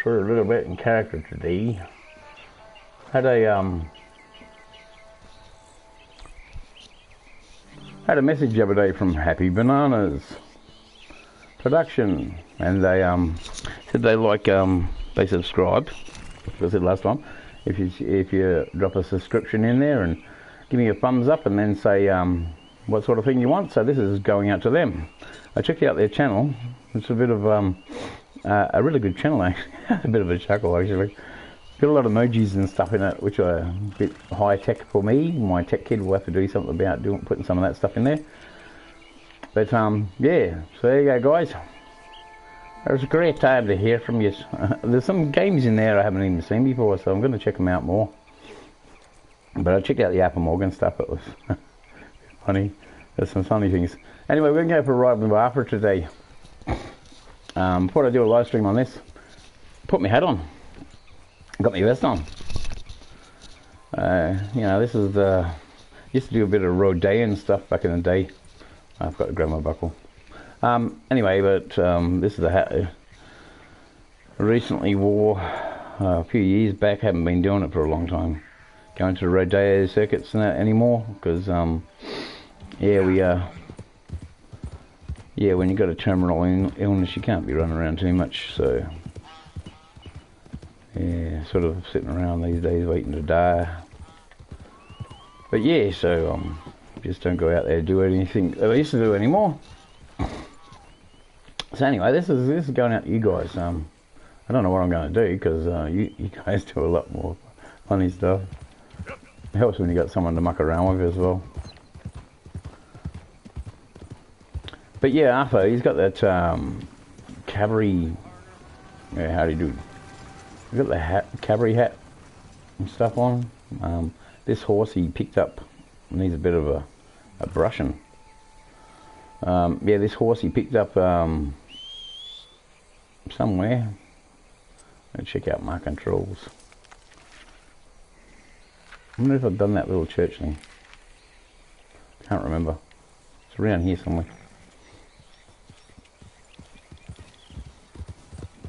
through a little bit in character today. Had a message the other day from Happy Bananas Production, and they said they like they subscribed. As I said last time, if you drop a subscription in there and give me a thumbs up and then say what sort of thing you want. So this is going out to them. I checked out their channel. It's a bit of a really good channel actually. A bit of a chuckle actually. Got a lot of emojis and stuff in it, which are a bit high tech for me. My tech kid will have to do something about putting some of that stuff in there. But yeah, so there you go guys. It was a great time to hear from you. There's some games in there I haven't even seen before, so I'm going to check them out more. But I checked out the Apple Morgan stuff. It was funny. There's some funny things. Anyway, we're going to go for a ride with Arthur today. Before I do a live stream on this, put my hat on. Got my vest on. You know, this is used to do a bit of Rdr2 stuff back in the day. I've got to grab my buckle. Anyway, but this is the hat I recently wore a few years back. Haven't been doing it for a long time. Going to the Rdr2 circuits and that anymore because yeah, when you got a terminal illness, you can't be running around too much. So yeah, sort of sitting around these days waiting to die. But yeah, so just don't go out there and do anything that I used to do anymore. So anyway, this is going out to you guys. I don't know what I'm going to do because you guys do a lot more funny stuff. It helps when you got someone to muck around with as well. But yeah, Arthur, he's got that cavalry. Yeah, how do you do? He's got the cavalry hat and stuff on. This horse he picked up needs a bit of a brushing. Yeah, this horse he picked up somewhere. Let's check out my controls. I wonder if I've done that little church thing. Can't remember. It's around here somewhere.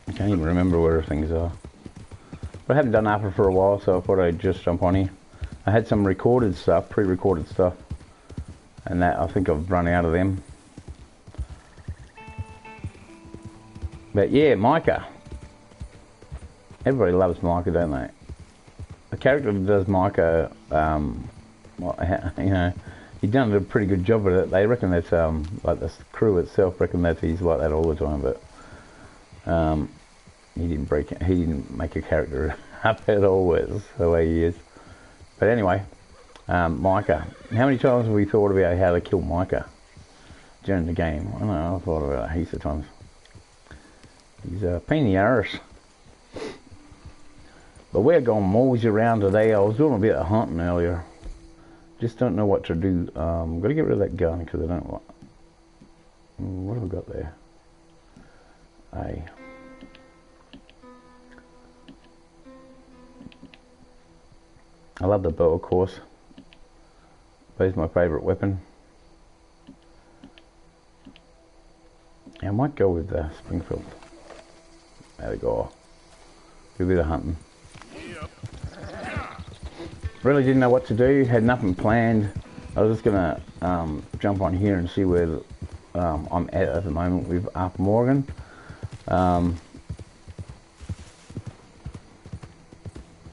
I can't even remember where things are. But I haven't done Apple for a while, so I thought I'd just jump on here. I had some recorded stuff, pre-recorded stuff, and that I think I've run out of them. But yeah, Micah. Everybody loves Micah, don't they? The character that does Micah, well, you know, he done a pretty good job with it. They reckon that's like the crew itself reckon that he's like that all the time, but he didn't break it. He didn't make a character up at all. It's the way he is. But anyway, Micah. How many times have we thought about how to kill Micah during the game? I don't know. I thought about it heaps of times. He's a pain in the arse. But we're going mosey around today. I was doing a bit of hunting earlier. Just don't know what to do. I'm going to get rid of that gun because I don't want... What have I got there? I love the bow, of course. Bow's my favourite weapon. Yeah, I might go with Springfield. There we go. Do a bit of hunting. Really didn't know what to do. Had nothing planned. I was just gonna jump on here and see where I'm at the moment with Arthur Morgan.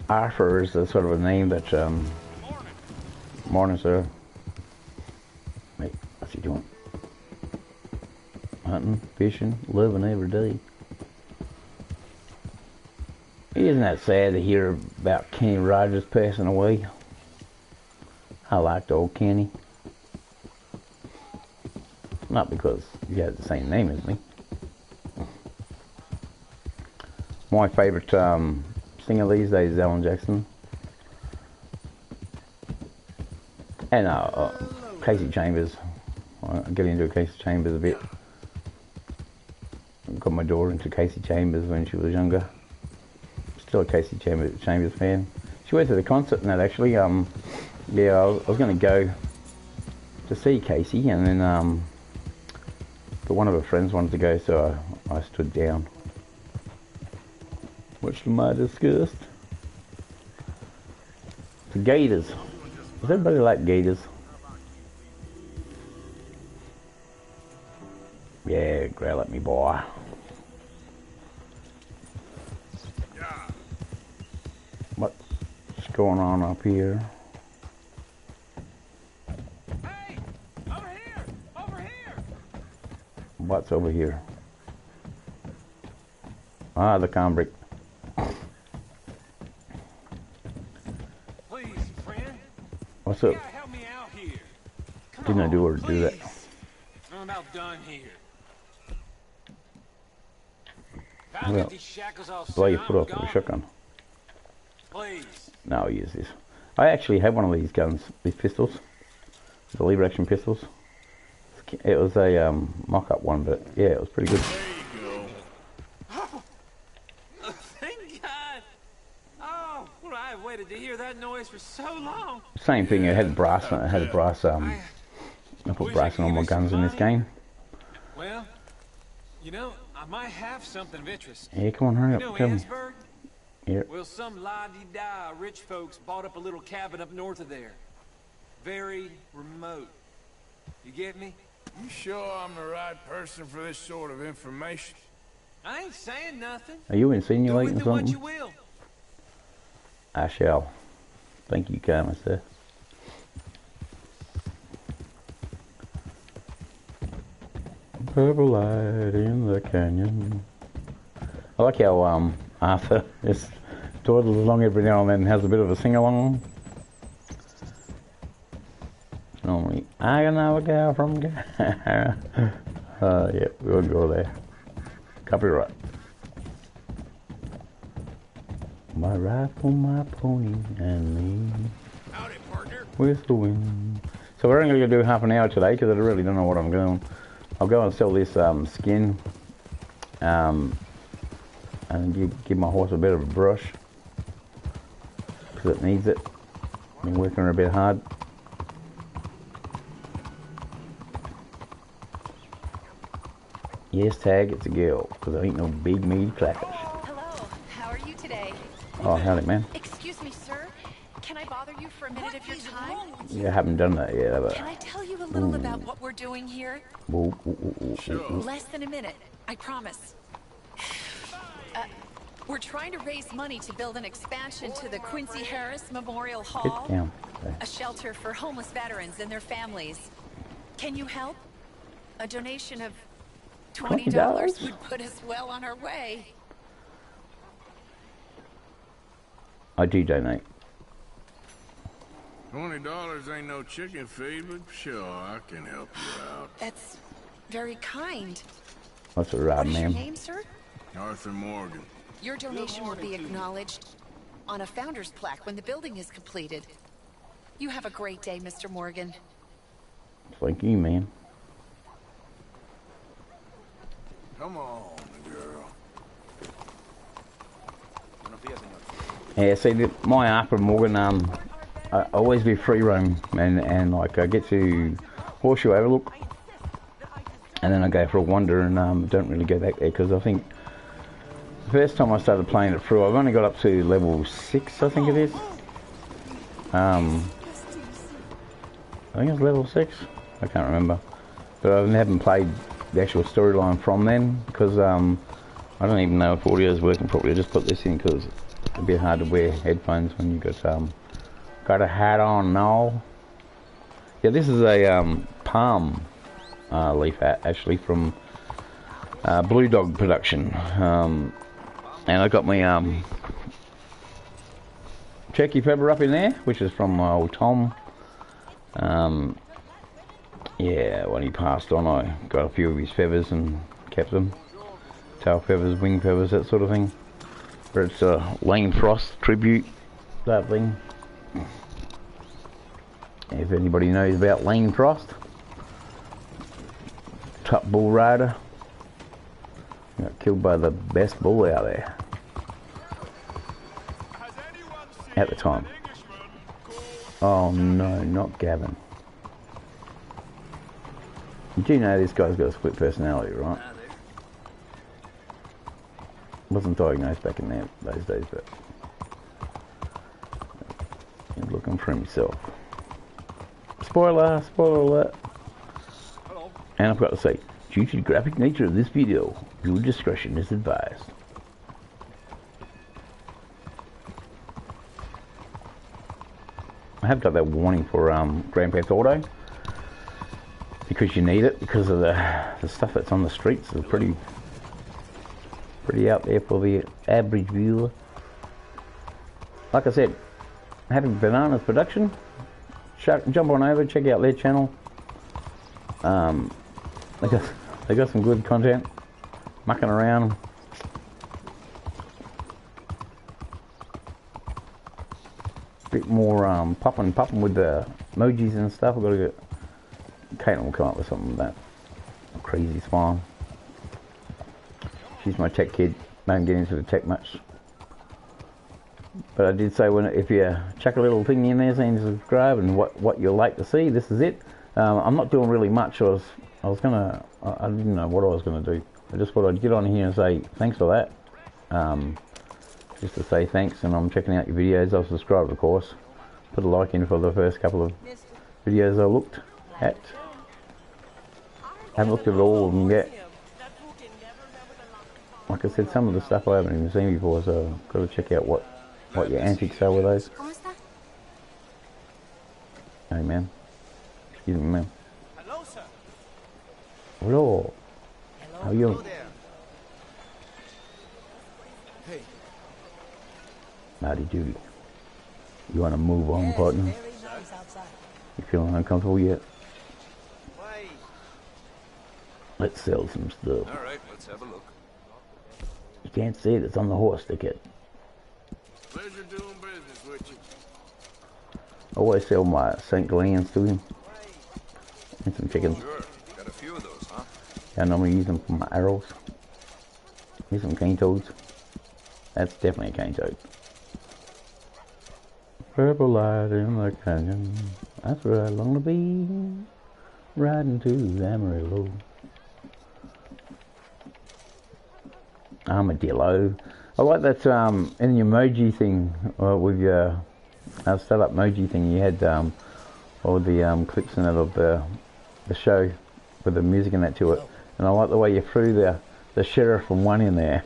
Arthur is a sort of a name that morning sir. Mate, what's he doing? Hunting, fishing, living every day. Isn't that sad to hear about Kenny Rogers passing away? I liked old Kenny. Not because he had the same name as me. My favourite singer these days is Alan Jackson. And Casey Chambers. I'll get into Casey Chambers a bit. Got my daughter into Casey Chambers when she was younger. Still a Casey Chambers fan. She went to the concert and that actually. Yeah, I was going to go to see Casey, and then but one of her friends wanted to go, so I stood down. Much to my disgust. The gators. Does everybody like gators? Yeah, growl at me, boy. What's going on up here? Hey! Over here! Over here! What's over here? Ah, the convict. Please, friend. What's You up? gotta help me out here. Come Didn't I on, do or do that? please. I'm about done here. If I Well, get these shackles off blow soon, your foot I'm off with a gone. shotgun. Please. No, I'll use this. I actually have one of these guns, these pistols. The lever action pistols. It was a mock-up one, but yeah, it was pretty good. There you go. Oh, thank God. Oh, well, I've waited to hear that noise for so long. Same thing, it had brass, I put brass in all my guns in this game. Well, you know, I might have something of interest. Yeah, come on, hurry You up, know tell me. Ansburg? Yep. Well, some la-di-da rich folks bought up a little cabin up north of there. Very remote. You get me? You sure I'm the right person for this sort of information? I ain't saying nothing. Are you Do insinuating with it what you something? will. I shall. Thank you, kindly, sir. Purple light in the canyon. I like how Arthur just dawdles along every now and then and has a bit of a sing-along. Normally, I know a girl from Gara. Yeah, we won't go there. Copyright. My rifle, my pony, and me. Howdy, partner. With the wind. So we're only going to do half an hour today because I really don't know what I'm doing. I'll go and sell this skin and give my horse a bit of a brush because it needs it. Been working her a bit hard. Yes, tag, it's a girl because I ain't no big meaty clackers. Hello, how are you today? Oh, howdy, man. Excuse me, sir. Can I bother you for a minute of your time? Yeah, I haven't done that yet, but Can I tell you a little about what we're doing here? Less than a minute, I promise. We're trying to raise money to build an expansion to the Quincy Harris Memorial Hall, Get down. a shelter for homeless veterans and their families. Can you help? A donation of $20 would put us well on our way. I do donate. $20 ain't no chicken feed, but sure, I can help you out. That's very kind. That's a right, What is your ma'am. name, sir? Arthur Morgan. Your donation will be acknowledged on a founder's plaque when the building is completed. You have a great day, Mr. Morgan. Thank you, man. Come on, girl. Yeah, see, my Arthur Morgan, I always be free roam, and like I get to Horseshoe Overlook, and then I go for a wander, and don't really go back there because I think the first time I started playing it through, I've only got up to level 6, I think it is. I think it's level 6. I can't remember, but I haven't played the actual storyline from then because I don't even know if audio is working properly. I just put this in because it's a bit hard to wear headphones when you got a hat on. No. Yeah, this is a palm leaf hat actually from Blue Dog production, and I got my turkey feather up in there, which is from my old Tom. Yeah, when he passed on, I got a few of his feathers and kept them. Tail feathers, wing feathers, that sort of thing. But it's a Lane Frost tribute, that thing. If anybody knows about Lane Frost, top bull rider, got killed by the best bull out there at the time. Oh no, not Gavin. You do know this guy's got a split personality, right? Wasn't diagnosed back in those days, but he's looking for himself. Spoiler alert. And I've got to say, due to the graphic nature of this video, your discretion is advised. I have got that warning for Grand Theft Auto because you need it, because of the stuff that's on the streets is pretty out there for the average viewer. Like I said, having Bananas Production, jump on over, check out their channel. They got some good content, mucking around. Bit more popping with the emojis and stuff. I've got to get Caitlin will come up with something like that. A crazy smile. She's my tech kid. Don't get into the tech much. But I did say if you chuck a little thing in there saying subscribe and what you'll like to see, this is it. I'm not doing really much. I didn't know what I was gonna do. I just thought I'd get on here and say thanks for that. Just to say thanks, and I'm checking out your videos. I've subscribed, of course. Put a like in for the first couple of videos I looked at. Haven't looked at it all of them yet. Like I said, some of the stuff I haven't even seen before, so I've got to check out what your antics are with those. Hey man. Excuse me, man. Hello, sir. Hello. How are you? Hello there. Hey. Howdy doody. You want to move on, partner? You feeling uncomfortable yet? Why? Let's sell some stuff. All right, let's have a look. You can't see it, it's on the horse ticket. Pleasure doing business with you. I always sell my St. Glands to him. And some chickens. Sure. Got a few of those, huh? I normally use them for my arrows. Here's some cane toads. That's definitely a cane toad. Purple light in the canyon. That's where I long to be. Riding to Amarillo. Armadillo. I like that in the emoji thing with your startup emoji thing. You had all the clips in it of the show with the music and that to it. And I like the way you threw the sheriff from one in there.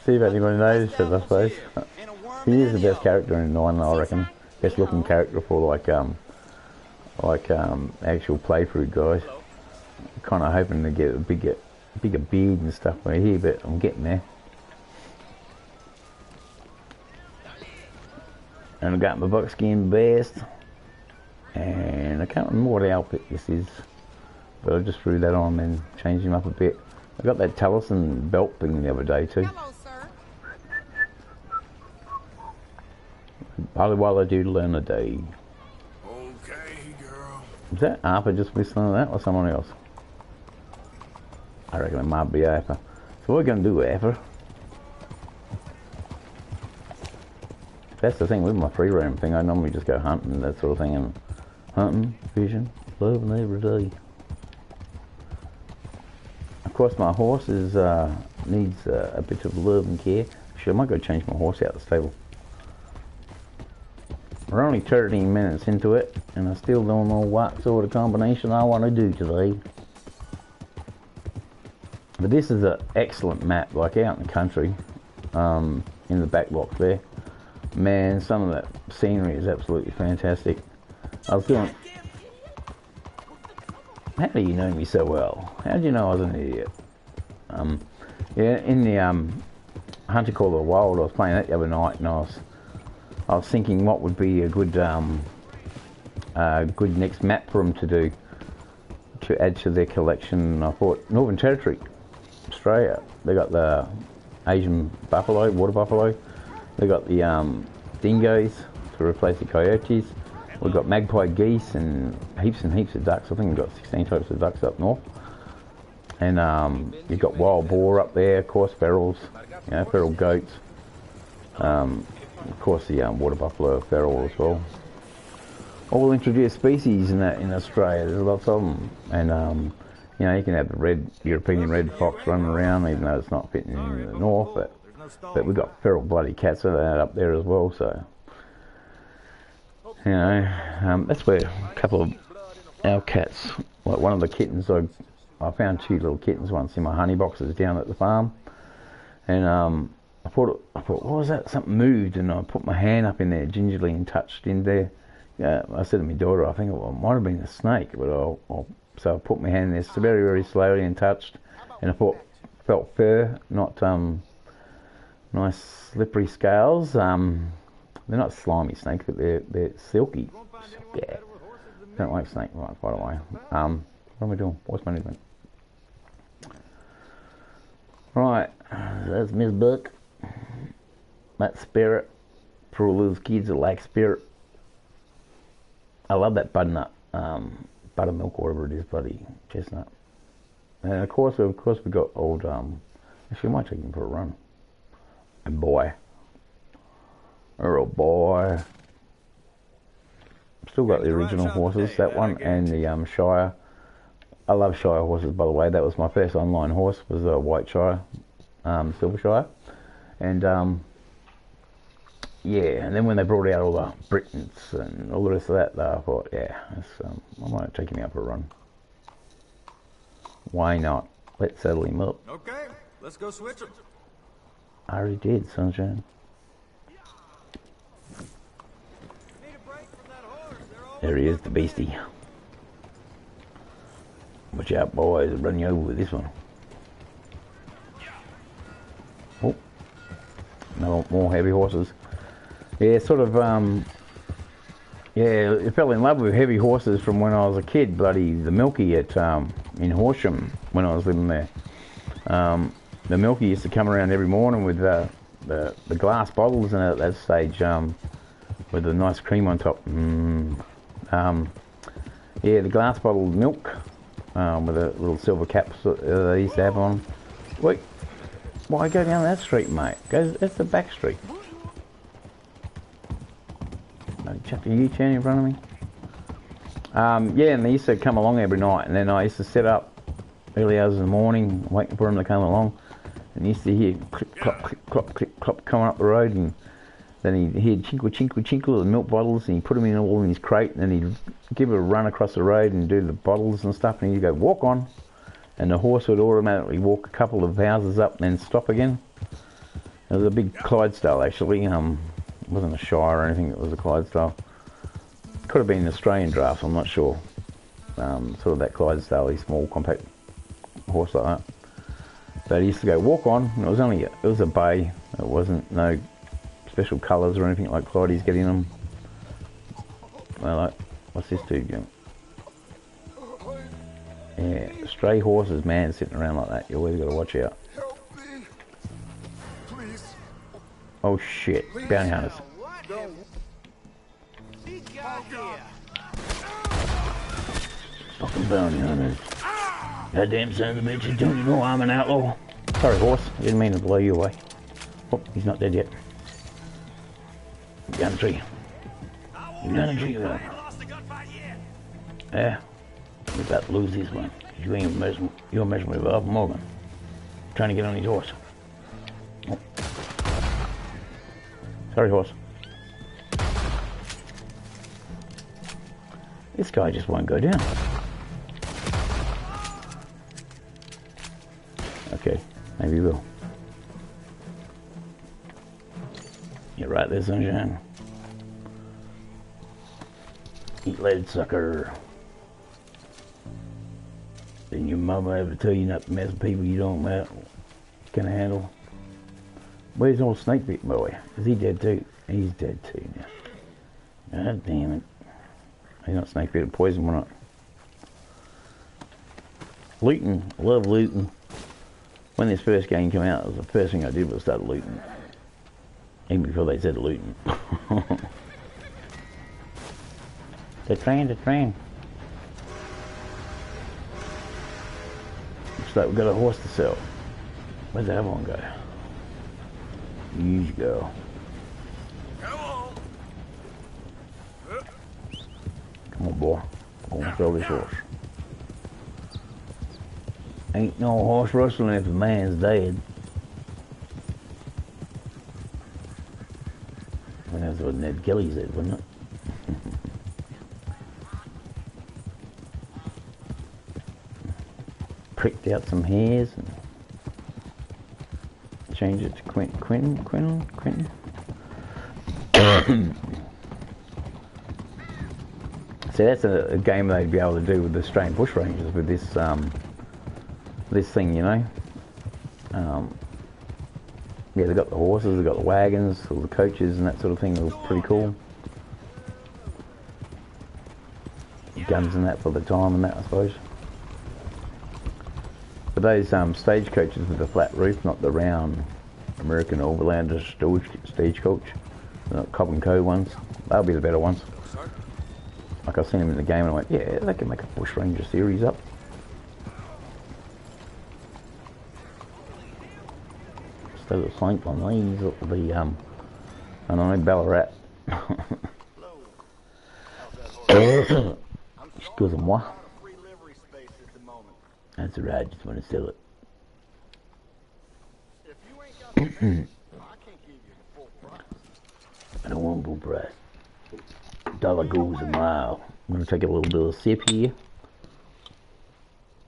See if anybody noticed it, I suppose. He is the best character in the one, I reckon. Best looking character for like actual playthrough guys. Kind of hoping to get a bigger beard and stuff right here, but I'm getting there. And I got my buckskin vest, and I can't remember what outfit this is, but I just threw that on and changed him up a bit. I got that Taliesin belt thing the other day too. Hello, sir. Probably while I do learn a day. Okay, girl. Is that Arthur just listening to that, or someone else? I reckon it might be Arthur. So what are we going to do, Arthur? That's the thing with my free roam thing. I normally just go hunting, that sort of thing, and hunting, fishing, loving every day. Of course, my horse needs a bit of love and care. Actually, I might go change my horse out of the stable. We're only 13 minutes into it, and I still don't know what sort of combination I want to do today. But this is an excellent map, like out in the country, in the back block there. Man, some of that scenery is absolutely fantastic. I was doing... How do you know me so well? How do you know I was an idiot? Yeah, in the Hunter Call of the Wild, I was playing that the other night, and I was thinking what would be a good good next map for them to do to add to their collection. I thought Northern Territory, Australia. They got the Asian buffalo, water buffalo. They got the dingoes to replace the coyotes. We've got magpie geese and heaps of ducks. I think we've got 16 types of ducks up north. And you've got wild boar up there, of course, ferals, you know, feral goats. Of course, the water buffalo feral as well. All introduced species in Australia. There's lots of them. And You know, you can have the red European red fox running around, even though it's not fitting in the north. But we've got feral bloody cats up there as well. So, you know, that's where a couple of our cats, like one of the kittens, I found 2 little kittens once in my honey boxes down at the farm, and I thought, what was that? Something moved, and I put my hand up in there gingerly and touched in there. I said to my daughter, I think it might have been a snake, but so I put my hand in there very, very slowly and touched, and I felt fur, not nice slippery scales. They're not slimy snakes, but they're silky. Yeah, don't like snake bites, by the way. What am I doing? What's management? Right, that's Miss Buck. That's Spirit. For all those kids that like Spirit. I love that butternut, buttermilk, whatever it is, bloody chestnut. And of course we got old. Actually, I might take him for a run. A boy, or a boy. Still got the original horses, that one, and the Shire. I love Shire horses, by the way. That was my first online horse. Was a white Shire, Silver Shire, and yeah. And then when they brought out all the Britons and all the rest of that, I thought, yeah, I might take him out for a run. Why not? Let's settle him up. Okay, let's go switch them. I already did, Sunshine. There he is, the beastie. Watch out, boys, I'll run you over with this one. Oh, no more heavy horses. Yeah, sort of, yeah, I fell in love with heavy horses from when I was a kid. Bloody the Milky in Horsham when I was living there. The Milky used to come around every morning with the glass bottles, and at that stage, with the nice cream on top. Yeah, the glass bottled milk with the little silver caps they used to have on. Wait, why go down that street, mate? That's the back street. Chuck a U-turn in front of me. Yeah, and they used to come along every night, and then I used to set up early hours in the morning, waiting for them to come along, and you used to hear clip, clop, clip, clop, clip, clop coming up the road, and then he'd chinkle, chinkle, chinkle of the milk bottles, and he'd put them in all in his crate, and then he'd give it a run across the road and do the bottles and stuff, and he'd go, walk on, and the horse would automatically walk a couple of houses up and then stop again. It was a big Clydesdale, actually. It wasn't a Shire or anything, it was a Clydesdale. Could have been an Australian draft, I'm not sure. Sort of that Clydesdale, small, compact horse like that. But he used to go, walk on, and it was a bay. It wasn't no special colours or anything like Clyde's getting them. Well, like, what's this dude doing? Yeah, stray horses, man, sitting around like that. You always got to watch out. Help me. Please. Oh shit, bounty hunters. Fucking bounty hunters. Goddamn sons of bitches, don't you know I'm an outlaw? Sorry, horse, I didn't mean to blow you away. Oh, he's not dead yet. Down the tree. Down the tree, though. Yeah, we're about to lose this one. You're messing with Bob Morgan. Trying to get on his horse. Oh. Sorry, horse. This guy just won't go down. Okay, maybe he will. You're right there, Sunshine. Eat lead, sucker. Didn't your mama ever tell you not to mess with people you don't can handle? Where's old Snake Bit Boy? Is he dead too? He's dead too now. God damn it. He's not Snake Bit, poison or not. Looting. I love looting. When this first game came out, the first thing I did was start looting. Even before they said looting. The train. Looks like we've got a horse to sell. Where's the other one go? You go. Come on, boy. I want to sell this horse. Ain't no horse rustling if a man's dead. And that's what Ned Kelly said, wasn't it? Pricked out some hairs and changed it to Quentin. So that's a game they'd be able to do with the Australian Bushrangers with this this thing, you know. Yeah, they've got the horses, they've got the wagons, all the coaches and that sort of thing. It was pretty cool. Guns and that for the time and that, I suppose. But those stagecoaches with the flat roof, not the round American Overlander stagecoach, the Cobb and Co ones, they'll be the better ones. Like I seen them in the game and I went, yeah, they can make a Bushranger series up. Still the same on these, the I don't know, Ballarat. Excuse-moi. That's right, just want to sell it. I don't want full price. Dollar goes a mile. I'm going to take a little bit of sip here.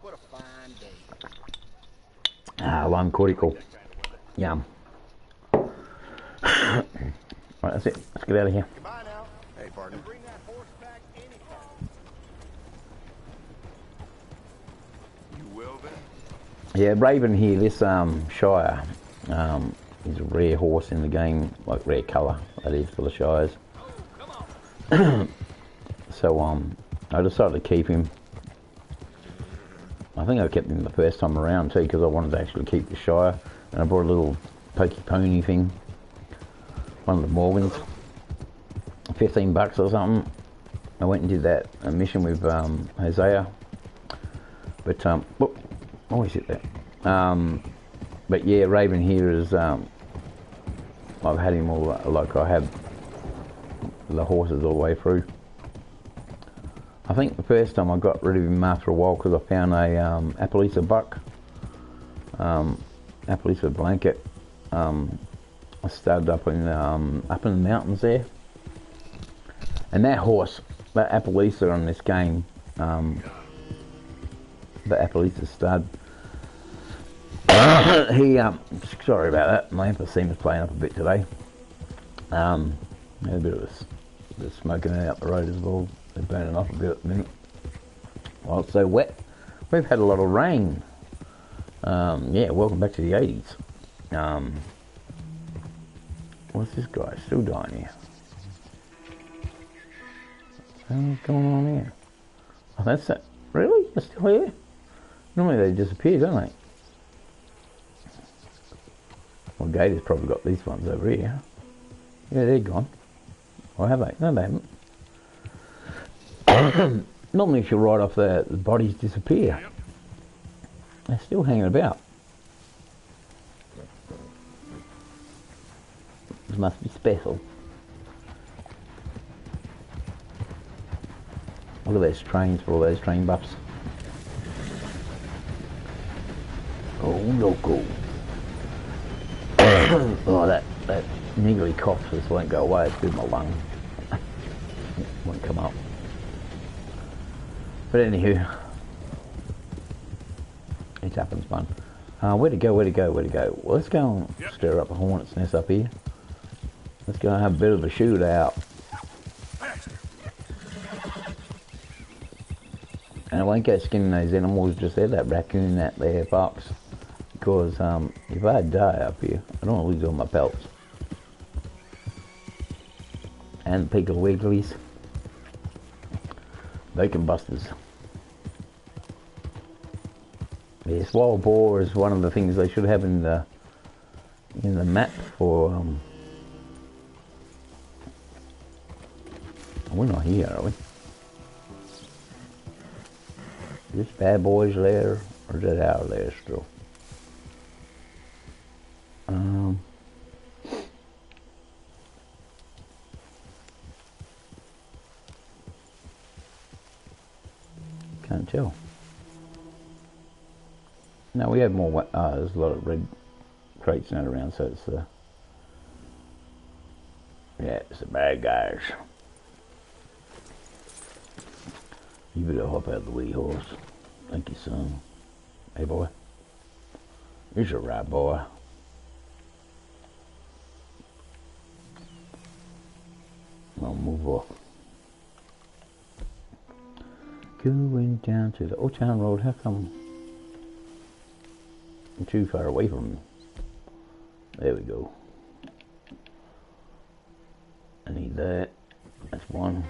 What a fine day. Lime cortical. Yum. Right, that's it. Let's get out of here. Goodbye now. Hey, partner. Bring that horse back anytime. You will then? Yeah, Raven here, this Shire, is a rare horse in the game, like rare colour, that is, for the Shires. So, I decided to keep him. I think I kept him the first time around too, because I wanted to actually keep the Shire. And I bought a little pokey pony thing, one of the Morgans, $15 or something. I went and did that mission with Hosea. But, whoop, always hit that. But yeah, Raven here is, I've had him all, like I have the horses all the way through. I think the first time I got rid of him after a while because I found a Appaloosa buck, Appaloosa blanket. I started up in the mountains there, and that horse, that Appaloosa on this game, the Appaloosa stud. He sorry about that. My emphysema's playing up a bit today. Had a bit of smoking out the road as well. They're burning off a bit at the minute. Well, it's so wet. We've had a lot of rain. Yeah, welcome back to the 80s. What's this guy still dying here? What's going on here? Oh, that's it. Really? They're still here? Normally they disappear, don't they? Well, Gator's probably got these ones over here. Yeah, they're gone. Or have they? No, they haven't. Normally if you ride off the bodies disappear. They're still hanging about. This must be special. Look at those trains for all those train buffs. Oh, loco. Oh, that niggly cough just won't go away. It's through my lung. Won't come up. But anywho, it happens, man. Where to go? Well, let's go and stir up a hornet's nest up here. Let's go and have a bit of a shootout. And I won't go skinning those animals just there, that raccoon, that there fox. Because if I die up here, I don't want to lose all my pelts. And Piggly Wigglies. Bacon busters. Yes, wild boar is one of the things they should have in the map for we're not here, are we? Is this bad boy's lair or is that our lair still? Can't tell. No, we have more. There's a lot of red crates not around, so it's yeah, it's the bad guys. You better hop out of the way, horse. Thank you, son. Hey, boy. Here's a right, boy. I'll move off. Going down to the Old Town Road. How come I'm too far away from? There we go. I need that. That's one.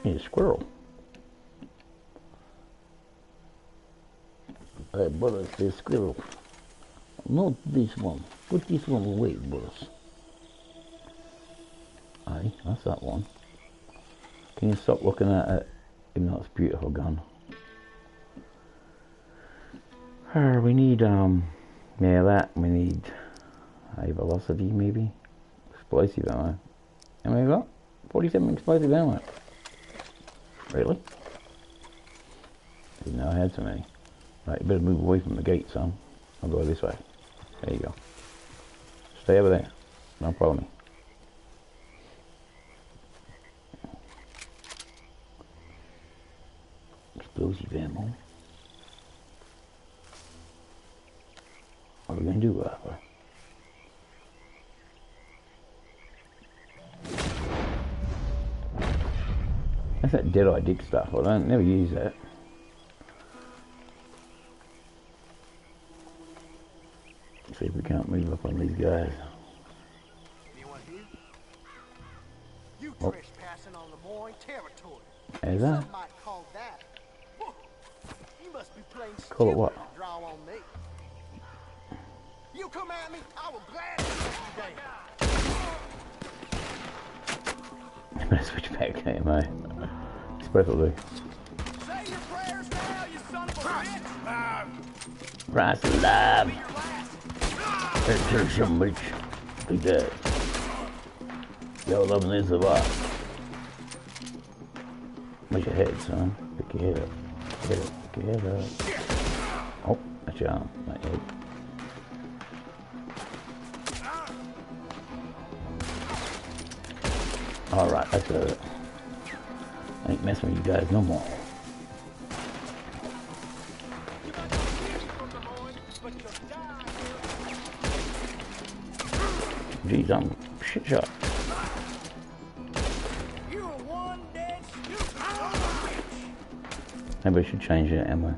Need a squirrel. Hey, boss, this squirrel. Not this one. Put this one away, boss. Aye, that's that one. Can you stop looking at it? Even though it's a beautiful gun. We need, yeah, that. We need high velocity, maybe. Explosive ammo. How many got? 47 explosive ammo. Really? Didn't know I had so many. Right, you better move away from the gate, son. I'll go this way. There you go. Stay over there. Don't follow me. Explosive ammo. What are we gonna do, Arthur? That's that Dead Eye Dick stuff. I don't never use that. See if we can't move up on these guys. Anyone here? You Oh. trespassing on Lemoyne territory. How's that? Some might call that. You must be playing Call it stupid what? to draw on me. You come at me, I will gladly put you down. Better switch back to ammo. It's both will do. Say your prayers now, you son of a bitch! Christ alive! Be your last! That church some bitch. Like that. Y'all loving this a lot. Where's your head, son? Pick your head up. Head up. Pick your head up. Oh, that's your arm. Not your head. Alright, that's it. I ain't messing with you guys no more. Geez, I'm shit shot. You're one dead stupid. Maybe I should change the ammo.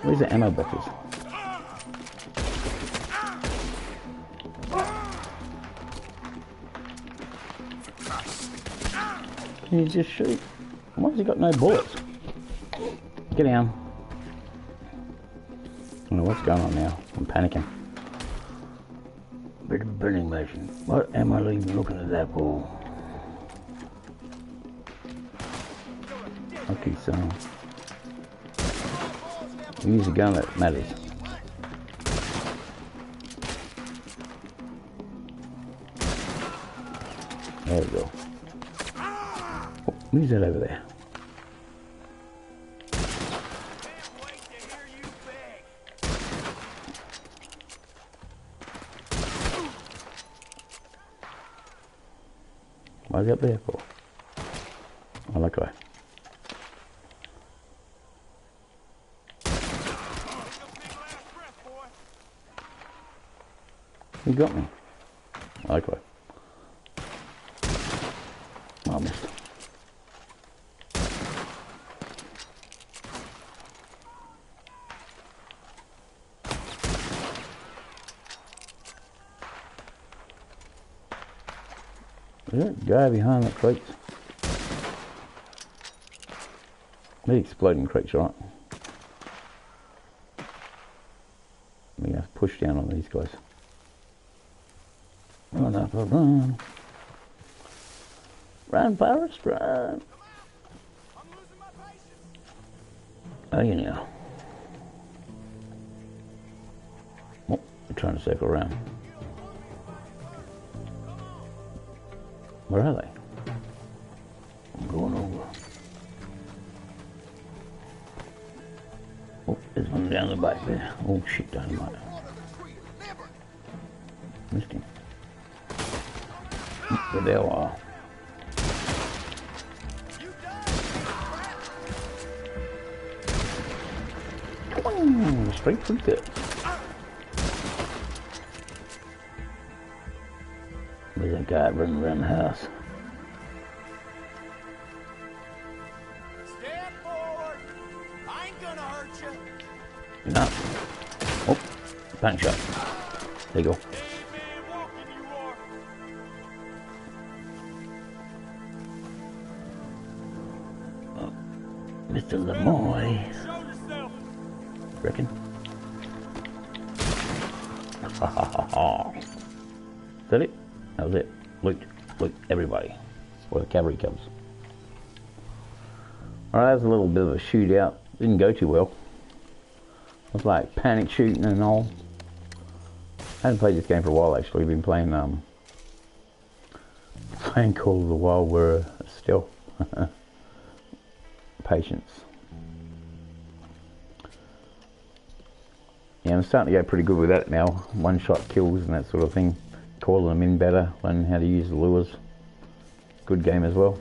Where's the ammo boxes? Can you just shoot? Why has he got no bullets? Get down. I don't know what's going on now. I'm panicking. Bit of a burning motion. What am I even looking at that for? Okay, so we use a gun that matters. There we go. Oh, who's that over there? Why's he up there for? Oh, that guy. He got me. Oh, that guy. Oh, I missed. There's a guy behind that crate. They're exploding crates, right? We have to push down on these guys. Run up, run. Run, Forrest, run. I'm losing my patience. Oh, you know. Oh, they're trying to circle around. Where are they? I'm going over. Oh, there's one down the back there. Oh shit, dynamite. Missed him. Where they all are. Straight through there. There's that guy running around the house. Stand forward. I ain't gonna hurt you. You're not. Oh, panic shot. There you go. Oh, Mr. Lemoy. Reckon? Ha ha ha ha. Is that it? That was it. Loot, everybody. Where the cavalry comes. Alright, that was a little bit of a shootout. Didn't go too well. It was like panic shooting and all. I hadn't played this game for a while actually. I've been playing Call of the Wild Were still. Patience. Yeah, I'm starting to go pretty good with that now. One shot kills and that sort of thing. Calling them in better, learning how to use the lures. Good game as well.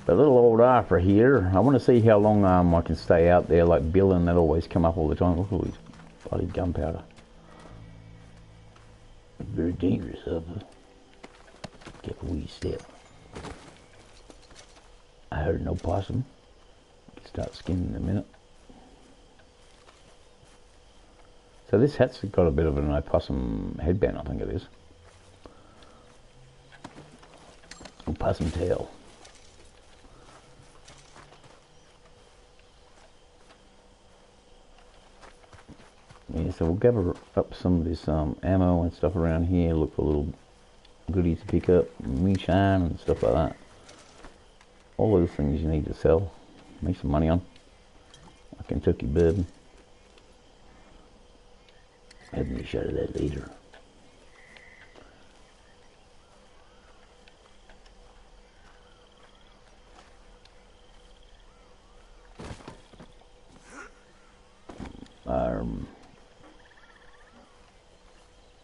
But a little old Arthur here. I want to see how long I can stay out there like Bill and that always come up all the time. Look at all these bloody gunpowder. Very dangerous, Arthur. Careful where you step. I heard no possum. Start skinning in a minute. So this hat's got a bit of an opossum headband, I think it is. Opossum tail. Yeah, so we'll gather up some of this ammo and stuff around here. Look for little goodies to pick up, moonshine and stuff like that. All those things you need to sell, make some money on. A Kentucky bourbon. Have me a shot of that later.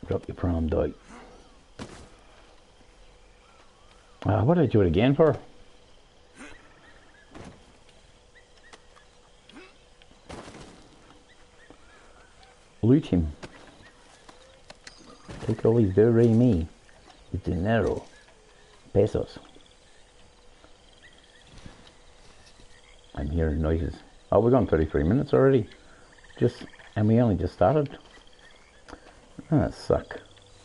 Drop your prom date. What did I do it again for? Loot him. Take all his do-re-mi. It's dinero. Pesos. I'm hearing noises. Oh, we've gone 33 minutes already. And we only just started. Oh, that suck.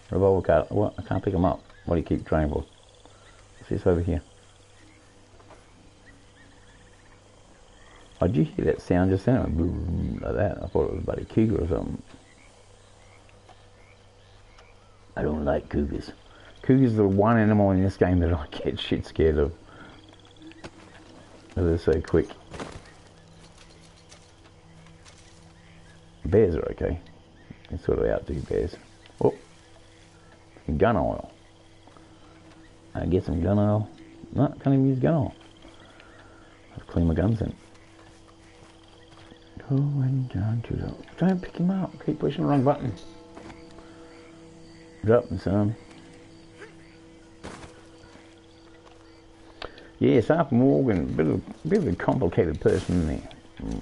Revolver card. What? I can't pick them up. What do you keep trying for? What's this over here? Oh, did you hear that sound just then? It went boom, like that. I thought it was about a cougar or something. I don't like cougars. Cougars are the one animal in this game that I get shit scared of. They're so quick. Bears are okay. You sort of outdo bears. Oh, some gun oil. I get some gun oil. No, can't even use gun oil. I've cleaned my guns in. Going down to the... Don't pick him up. Keep pushing the wrong button. Dropping some. Yes, Arthur Morgan, bit of a complicated person there. You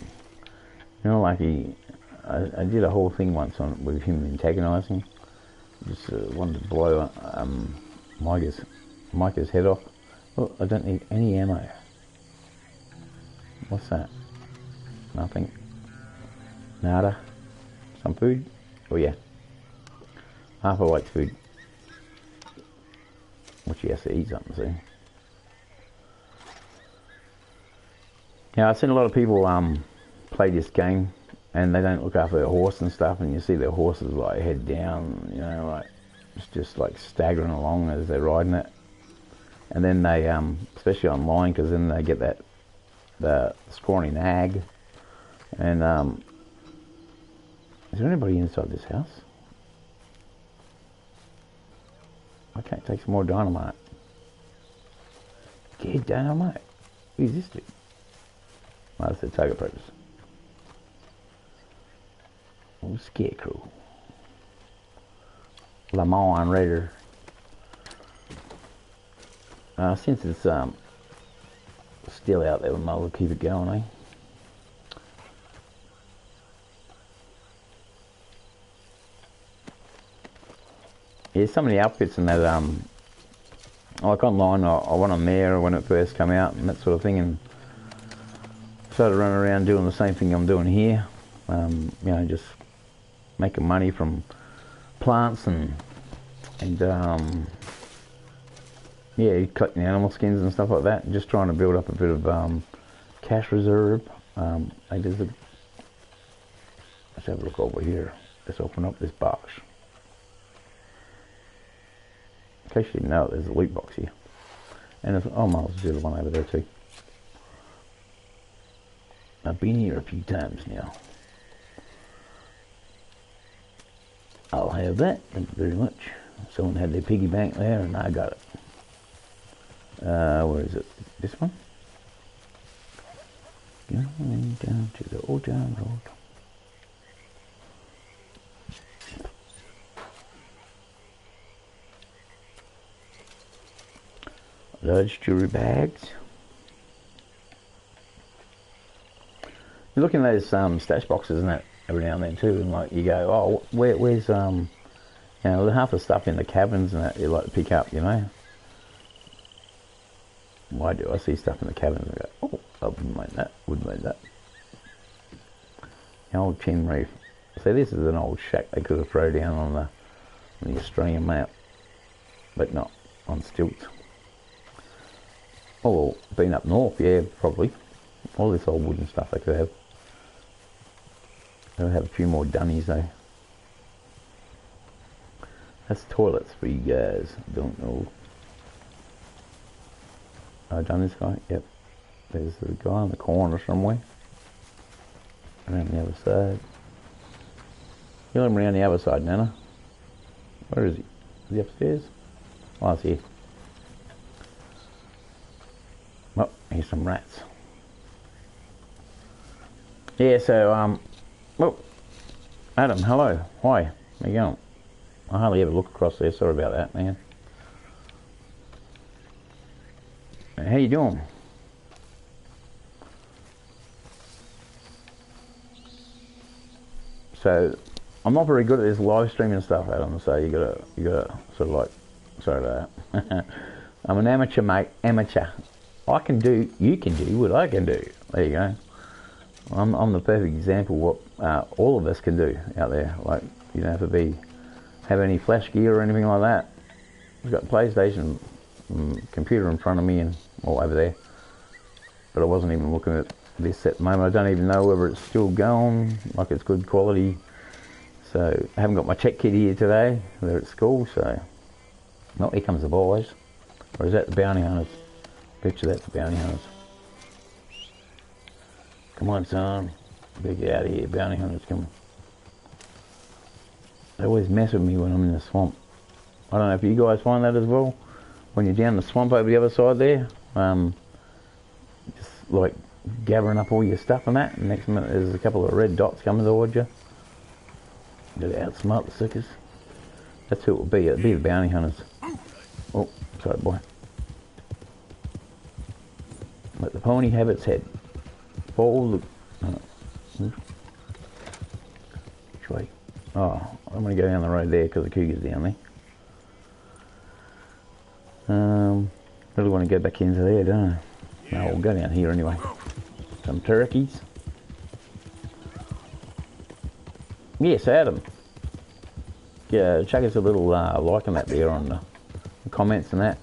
know, like I did a whole thing once on with him antagonising. Just wanted to blow Micah's head off. Oh, I don't need any ammo. What's that? Nothing. Nada. Some food? Oh yeah. Arthur likes food. Which he has to eat something, see. Yeah, I've seen a lot of people play this game and they don't look after their horse and stuff, and you see their horses like head down, you know, like it's just like staggering along as they're riding it. And then they, especially online, because then they get the scrawny nag. And is there anybody inside this house? I can't take some more dynamite. Get dynamite. Who's this dude? Oh, that's the target practice. Oh, Scarecrow. Lamar and Raider. Since it's still out there, we might as well keep it going, eh? Yeah, some of the outfits in that, like online, I went on there when it first came out and that sort of thing, and started running around doing the same thing I'm doing here. You know, just making money from plants and yeah, collecting animal skins and stuff like that, and just trying to build up a bit of cash reserve. Let's have a look over here. Let's open up this box. In case you didn't know, there's a loot box here. And there's, oh, might as well do the one over there too. I've been here a few times now. I'll have that, thank you very much. Someone had their piggy bank there and I got it. Where is it? This one? Going down to the old town road. Large jewelry bags. You look in those stash boxes and that every now and then too, and like you go, oh, where's you know, half the stuff in the cabins and that you like to pick up, you know. Why do I see stuff in the cabins and go, oh, I wouldn't mind that, wouldn't mind that. The old tin reef. So this is an old shack they could have thrown down on the Australian map, but not on stilts. Oh, well, been up north, yeah, probably. All this old wooden stuff they could have. They'll have a few more dummies though. That's toilets for you guys. Don't know. I've done this guy. Yep. There's the guy on the corner somewhere. Around the other side. Kill him around the other side, Nana. Where is he? Is he upstairs? Oh, it's here. Oh, here's some rats. Yeah, so, oh, Adam, hello. Hi. How you going? I hardly ever look across there. Sorry about that, man. How you doing? So, I'm not very good at this live streaming stuff, Adam. So you gotta sort of like, sorry about that. I'm an amateur, mate. Amateur. I can do, you can do what I can do. There you go. I'm the perfect example of what all of us can do out there. Like, you don't have to have any flash gear or anything like that. I've got a PlayStation computer in front of me and all over there. But I wasn't even looking at this at the moment. I don't even know whether it's still going, like it's good quality. So I haven't got my check kit here today. They're at school, so. Oh, here comes the boys. Or is that the bounty hunters? Bet you that's the bounty hunters. Come on, son. Better get out of here. Bounty hunters coming. They always mess with me when I'm in the swamp. I don't know if you guys find that as well. When you're down the swamp over the other side there, just like gathering up all your stuff and that, and next minute there's a couple of red dots coming towards you. You gotta outsmart the suckers. That's who it would be. It'd be the bounty hunters. Oh, sorry, boy. Let the pony have its head. Follow the... Which way? Oh, I'm going to go down the road there because the cougar's down there. Really want to go back into there, don't I? No, we'll go down here anyway. Some turkeys. Yes, Adam. Yeah, chuck us a little like on that there on the comments and that.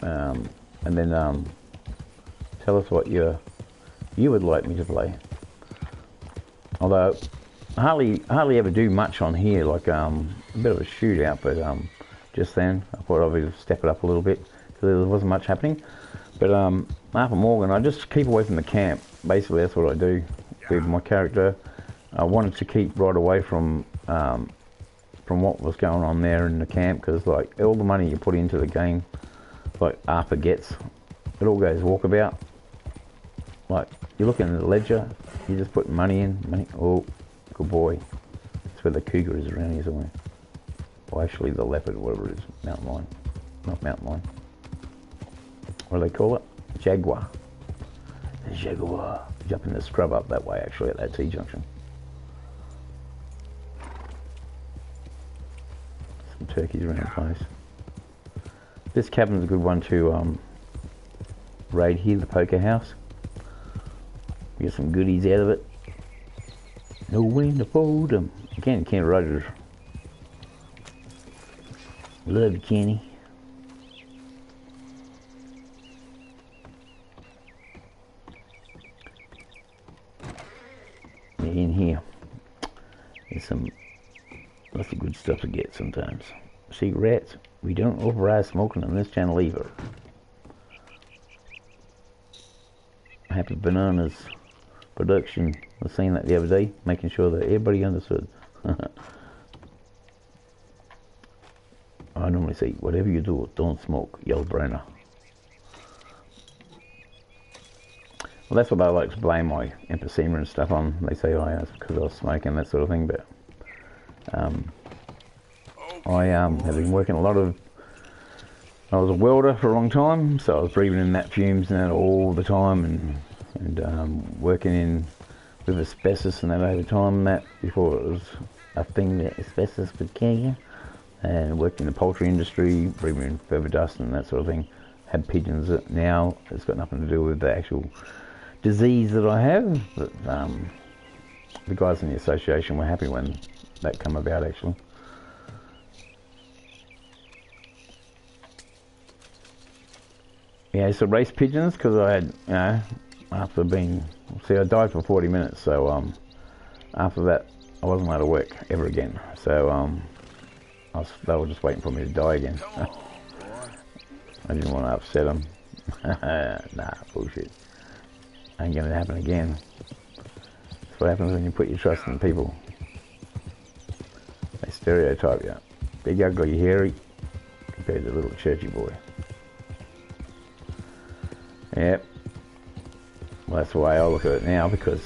And then tell us what you would like me to play. Although I hardly ever do much on here, like a bit of a shootout, but just then I thought I would step it up a little bit because there wasn't much happening. But after Morgan, I just keep away from the camp. Basically, that's what I do with my character. I wanted to keep right away from from what was going on there in the camp, because like all the money you put into the game, like Arthur gets, it all goes walkabout. Like you look in the ledger, you just put money in, money. Oh, good boy. That's where the cougar is, around here somewhere. Or actually the leopard, whatever it is, mountain lion, not mountain lion. What do they call it? Jaguar. The jaguar. Jump in the scrub up that way, actually, at that T-junction. Some turkeys around the place. This cabin's a good one to raid here, the poker house. Get some goodies out of it. Know when to fold them. Again, Kenny Rogers. Love you, Kenny. In here, there's some lots of good stuff to get sometimes. Cigarettes. We don't authorize smoking on this channel either. Happy Bananas production was saying that the other day, making sure that everybody understood. I normally say, whatever you do, don't smoke, yell Brenner. Well, that's what I like to blame my emphysema and stuff on. They say, oh, yeah, it's because I was smoking, that sort of thing, but I have been working a lot of... I was a welder for a long time, so I was breathing in that fumes and that all the time, and working in with asbestos and that over time, that before it was a thing that asbestos could kill you, and worked in the poultry industry, breathing in feather dust and that sort of thing. Had pigeons. Now it's got nothing to do with the actual disease that I have, but the guys in the association were happy when that came about, actually. Yeah, so race pigeons, because I had, you know, after being, see, I died for 40 minutes, so after that I wasn't allowed to work ever again, so they were just waiting for me to die again. I didn't want to upset them. Nah, bullshit. Ain't gonna happen again. That's what happens when you put your trust in people. They stereotype you. Big, ugly, hairy, compared to little churchy boy. Yep. Well, that's the way I look at it now, because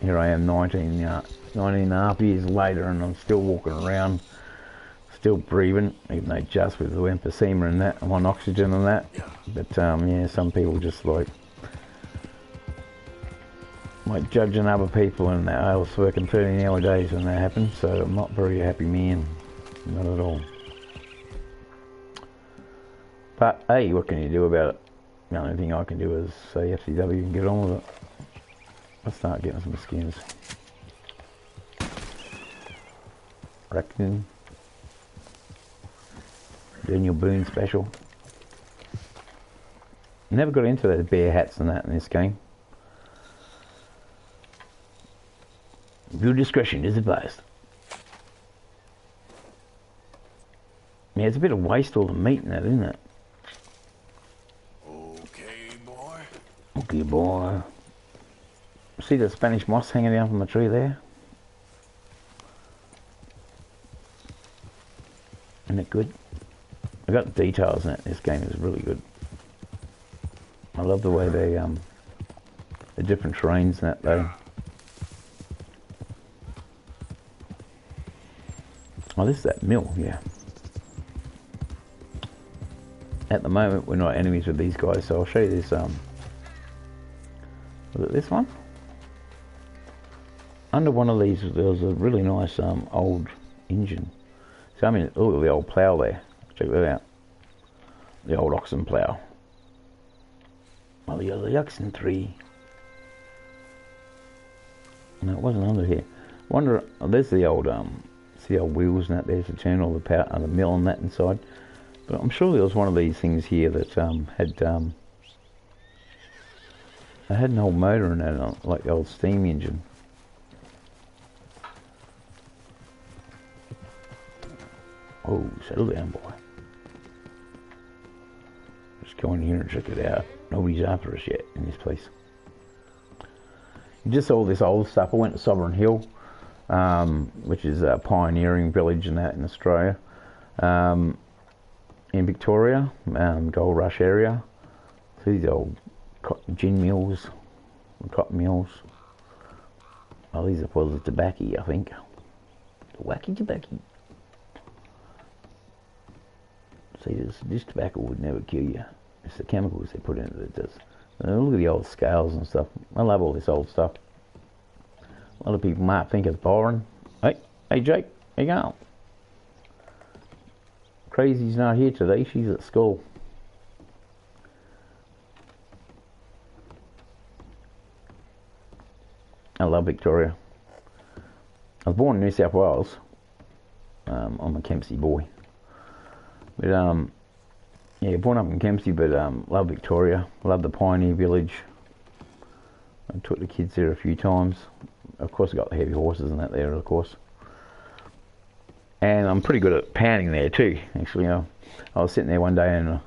here I am 19 and a half years later, and I'm still walking around, still breathing, even though just with the emphysema and that, I'm on oxygen and that. But yeah, some people just like judging other people, and I was working 13-hour days when that happened, so I'm not a very happy man, not at all. But hey, what can you do about it? The only thing I can do is say FCW and get on with it. Let's start getting some skins. Raccoon. Daniel Boone special. Never got into those bear hats and that in this game. Viewer discretion is advised. Yeah, it's a bit of waste, all the meat in that, isn't it? Okay, boy. See the Spanish moss hanging down from the tree there? Isn't it good? I got details in it. This game is really good. I love the way they the different terrains and that though. Oh, this is that mill, yeah. At the moment, we're not enemies with these guys, so I'll show you this. Was it this one? Under one of these, there was a really nice old engine. So I mean, look at the old plough there. Check that out. The old oxen plough. Well, the other oxen tree. No, it wasn't under here. Wonder. Oh, there's the old see the old wheels and that. There's the turn, all the power, the mill and that inside. But I'm sure there was one of these things here that had an old motor in it, like the old steam engine. Oh, settle down, boy. Just go in here and check it out. Nobody's after us yet in this place. Just all this old stuff. I went to Sovereign Hill which is a pioneering village in Australia. In Victoria, Gold Rush area. See these old gin mills, cotton mills. Oh, these are for the tobacco, I think. Wacky tobacco. See, this tobacco would never kill you. It's the chemicals they put in it that does. Look at the old scales and stuff. I love all this old stuff. A lot of people might think it's boring. Hey Jake, how you going? Crazy's not here today, she's at school. I love Victoria. I was born in New South Wales. I'm a Kempsey boy. But yeah, born up in Kempsey, but love Victoria. Love the Pioneer Village. I took the kids there a few times. Of course, I got the heavy horses and that there, of course. And I'm pretty good at pounding there too. Actually, I was sitting there one day and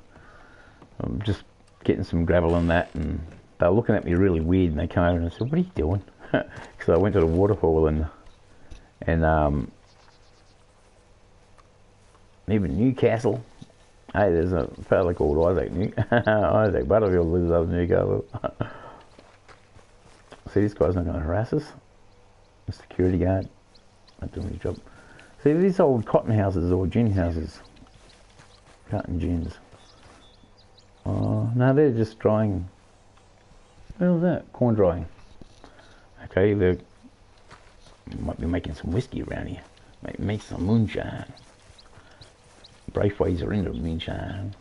I'm just getting some gravel and that, and they were looking at me really weird. And they came over and I said, "What are you doing?" Because I went to the waterfall and even Newcastle. Hey, there's a fella called Isaac Butterfield lives up in Newcastle. See, this guy's not going to harass us. The security guard, not doing his job. See, these old cotton houses or gin houses. Cotton gins. Oh, no, they're just drying. What was that? Corn drying. Okay, they might be making some whiskey around here. Maybe make some moonshine. Braithways are into moonshine.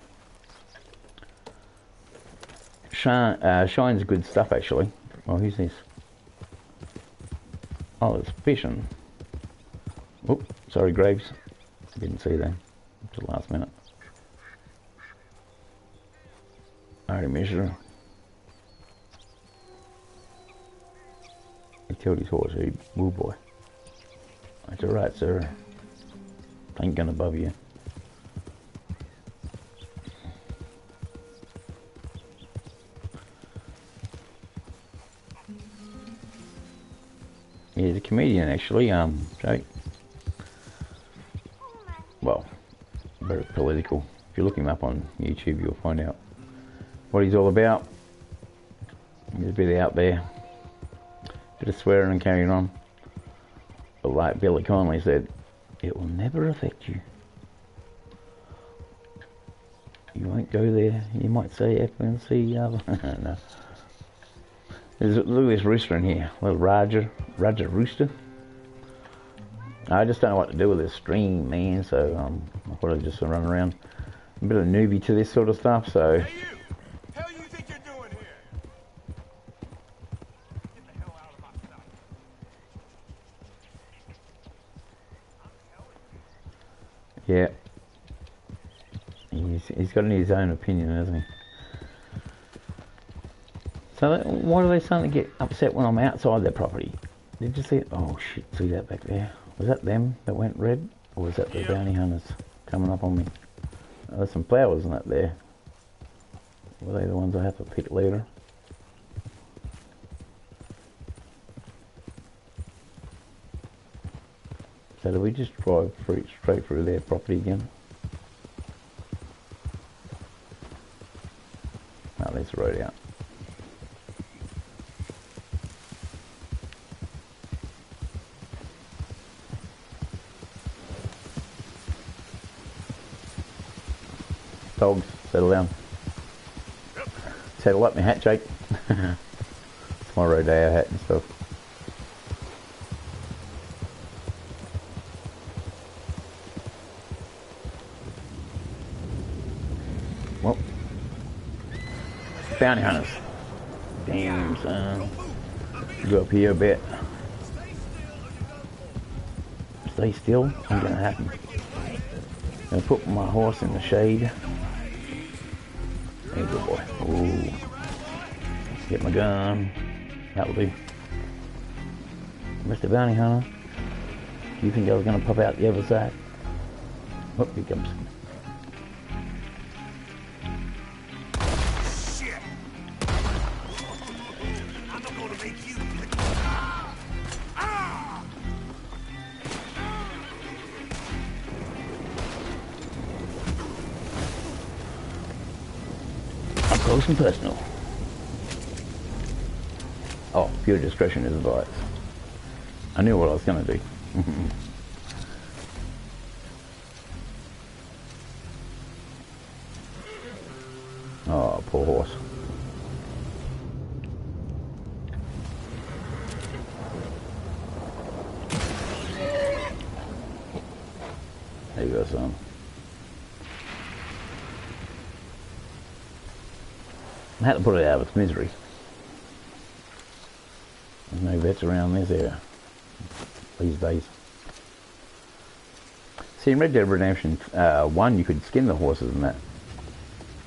Shine's good stuff, actually. Oh, who's this? Oh, it's fishing. Oh, sorry, Graves. Didn't see that until the last minute. Alright, measure. He told his horse, "Hey, woo boy." That's alright, sir. Ain't gonna above you. He's a comedian, actually, Jake. Well, very political. If you look him up on YouTube, you'll find out what he's all about. He's a bit out there. Bit of swearing and carrying on. But like Billy Connolly said, it will never affect you. You won't go there. You might say F and see the other. No. Look at this rooster in here. Little Roger rooster. I just don't know what to do with this stream, man, so I thought I'd just run around. I'm a bit of a newbie to this sort of stuff, so... Hey, you! Hell you think you're doing here? Get the hell out of my sight. Yeah. He's got his own opinion, hasn't he? So why do they suddenly get upset when I'm outside their property? Did you see it? Oh shit, see that back there? Was that them that went red? Or was that the bounty hunters coming up on me? Oh, there's some flowers in that there. Were they the ones I have to pick later? So do we just drive straight through their property again? Oh, there's the road out. Dogs, settle down. Settle up, my hat, Jake. It's my rodeo hat and stuff. Well, bounty hunters. Damn, son. Go up here a bit. Stay still. Ain't gonna happen. Gonna put my horse in the shade. Hey, good boy. Ooh. Get my gun. That'll do. Mr. Bounty Hunter. Do you think I was going to pop out the other side? Oh, here he comes. Shit! I'm not gonna make you. close and personal. Oh, pure discretion is advised. I knew what I was going to do. Oh, poor horse. There you go, son. I had to put it out of its misery. There's no vets around this area these days. See, in Red Dead Redemption 1, you could skin the horses and that,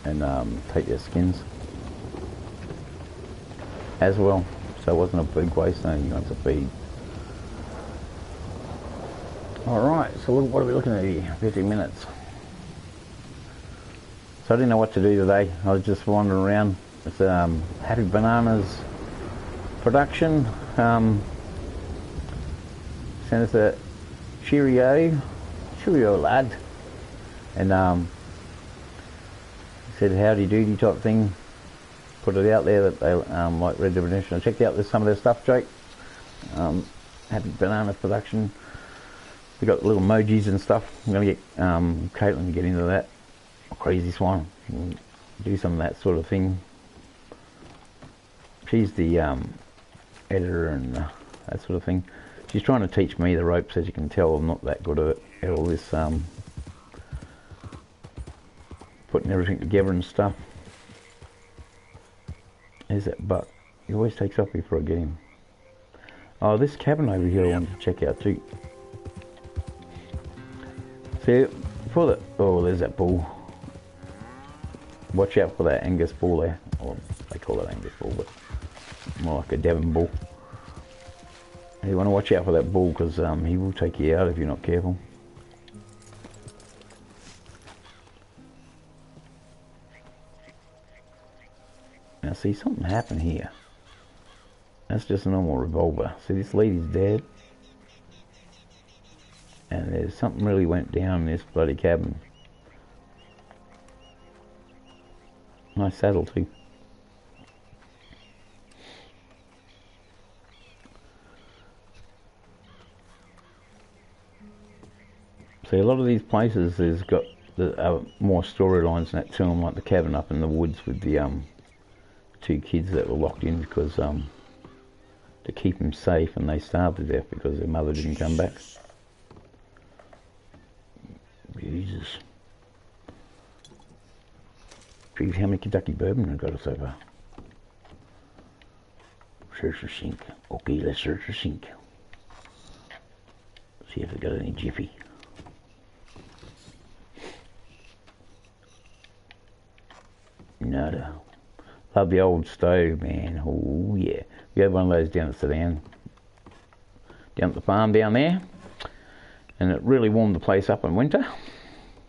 and take their skins as well. So it wasn't a big waste, only you want to feed. Alright, so what are we looking at here? 50 minutes. So I didn't know what to do today. I was just wandering around. It's Happy Bananas production. Sent us a cheerio lad, and said howdy doody type thing. Put it out there that they like Red Dead Redemption. I checked out some of their stuff, Jake. Happy Bananas production. We got little emojis and stuff. I'm gonna get Caitlin to get into that. Crazy Swan. Do some of that sort of thing. She's the editor and that sort of thing. She's trying to teach me the ropes. As you can tell, I'm not that good at all this putting everything together and stuff. There's that buck. He always takes off before I get him. Oh, this cabin over here I wanted to check out too. See, for the... Oh, there's that bull. Watch out for that Angus bull there. Or they call it Angus bull, but more like a Devon bull. You want to watch out for that bull because he will take you out if you're not careful. Now see, something happened here. That's just a normal revolver. See, this lady's dead. And there's something really went down in this bloody cabin. Nice saddle too. See, a lot of these places has got more storylines and that to them, like the cabin up in the woods with the two kids that were locked in because to keep them safe, and they starved to death because their mother didn't come back. Jesus. Geez, how many Kentucky bourbon have got us so far? Search the sink. Okay, let's search the sink. See if they got any Jiffy. Nada. Love the old stove, man. Oh yeah. We had one of those down at Sedan. Down at the farm down there. And it really warmed the place up in winter.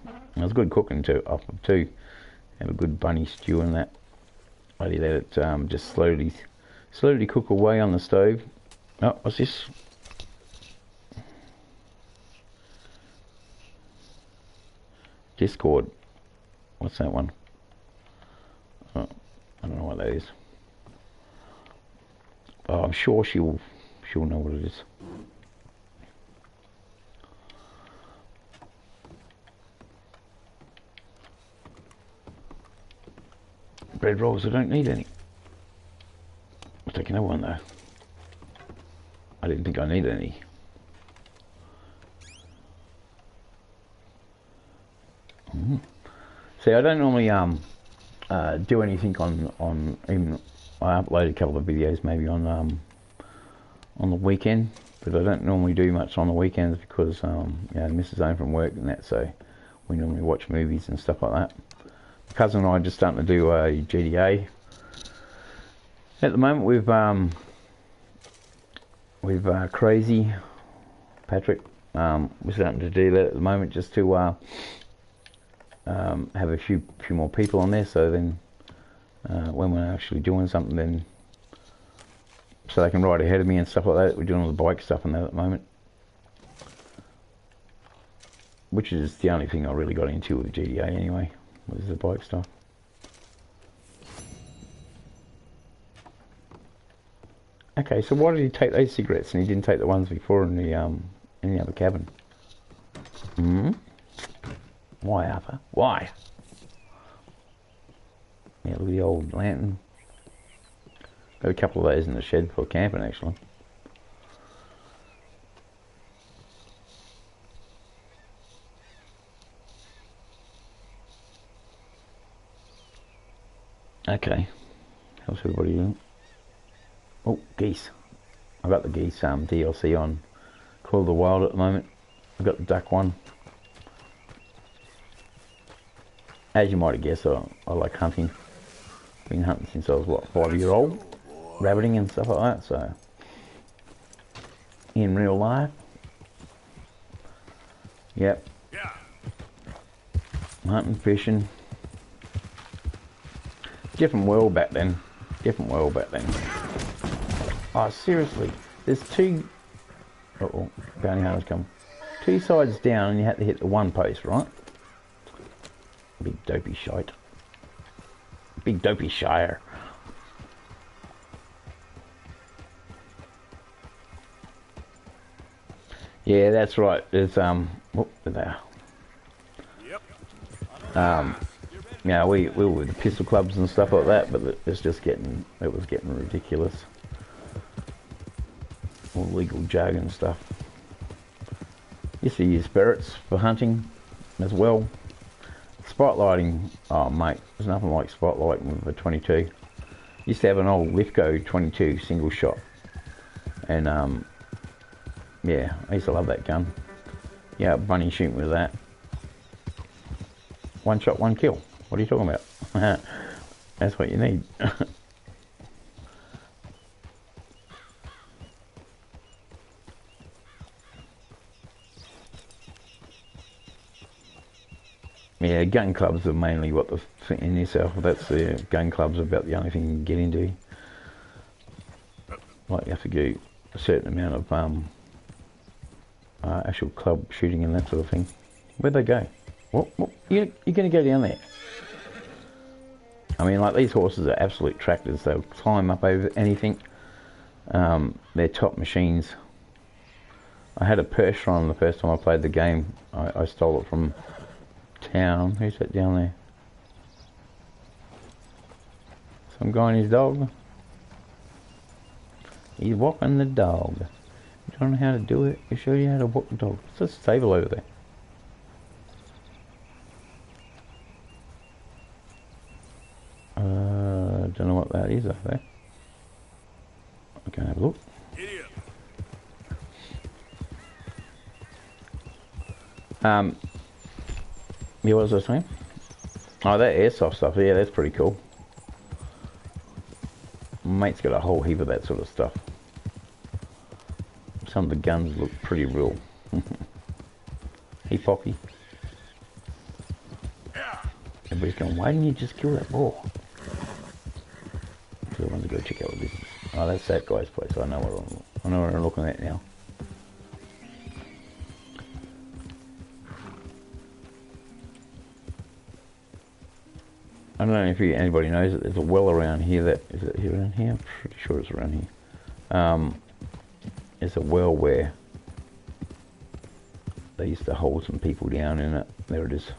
It was good cooking too. Have a good bunny stew and that. I let it just slowly cook away on the stove. Oh, what's this? Discord. What's that one? Oh, I don't know what that is. Oh, I'm sure she'll know what it is. Bread rolls, I don't need any. I'll take another one though. I didn't think I needed any. See, I don't normally do anything on even I upload a couple of videos maybe on the weekend, but I don't normally do much on the weekends because Mrs. home from work and that, so we normally watch movies and stuff like that. My cousin and I are just starting to do a GTA. At the moment we've Crazy Patrick. We're starting to do that at the moment just to have a few more people on there, so then when we're actually doing something, then so they can ride ahead of me and stuff like that. We're doing all the bike stuff and that at the moment, which is the only thing I really got into with GTA anyway, was the bike stuff. Okay, so why did he take those cigarettes and he didn't take the ones before in the other cabin? Hmm? Why, Arthur? Why? Yeah, look at the old lantern. Got a couple of those in the shed for camping, actually. Okay. How's everybody doing? Oh, geese. I've got the geese DLC on Call of the Wild at the moment. I've got the duck one. As you might have guessed, I like hunting. Been hunting since I was, what, 5-year-old? Rabbiting and stuff like that, so... In real life. Yep. Hunting, fishing. Different world back then. Different world back then. Oh, seriously. There's two... Uh-oh, bounty hunters come. 2 sides down and you had to hit the one post, right? Big dopey shite. Big dopey shire. Yeah, that's right. There's oh, there. Yeah, we were with the pistol clubs and stuff like that, but it was getting ridiculous. All legal jargon stuff. Used to use ferrets for hunting as well. Spotlighting, oh mate, there's nothing like spotlighting with a 22. Used to have an old Lithgow 22 single shot, and yeah, I used to love that gun. Yeah, bunny shooting with that. One shot, one kill. What are you talking about? That's what you need. Yeah, gun clubs are mainly what the thing in yourself. That's the gun clubs are about the only thing you can get into. Like you have to do a certain amount of actual club shooting and that sort of thing. Where'd they go? What? You're going to go down there? I mean, like, these horses are absolute tractors. They'll climb up over anything. They're top machines. I had a Percheron the first time I played the game. I stole it from town. Who's that down there? Some guy and his dog. He's walking the dog. You don't know how to do it? He'll show you how to walk the dog. What's this table over there? Don't know what that is up there. I can have a look. Yeah, what was I saying? Oh, that airsoft stuff. Yeah, that's pretty cool. Mate's got a whole heap of that sort of stuff. Some of the guns look pretty real. Hey, Poppy. Everybody's going, why didn't you just kill that boar? So I want to go check out what this is. Oh, that's that guy's place. I know what I'm looking at now. I don't know if anybody knows it. There's a well around here that... Is it here around here? I'm pretty sure it's around here. There's a well where they used to hold some people down in it. There it is.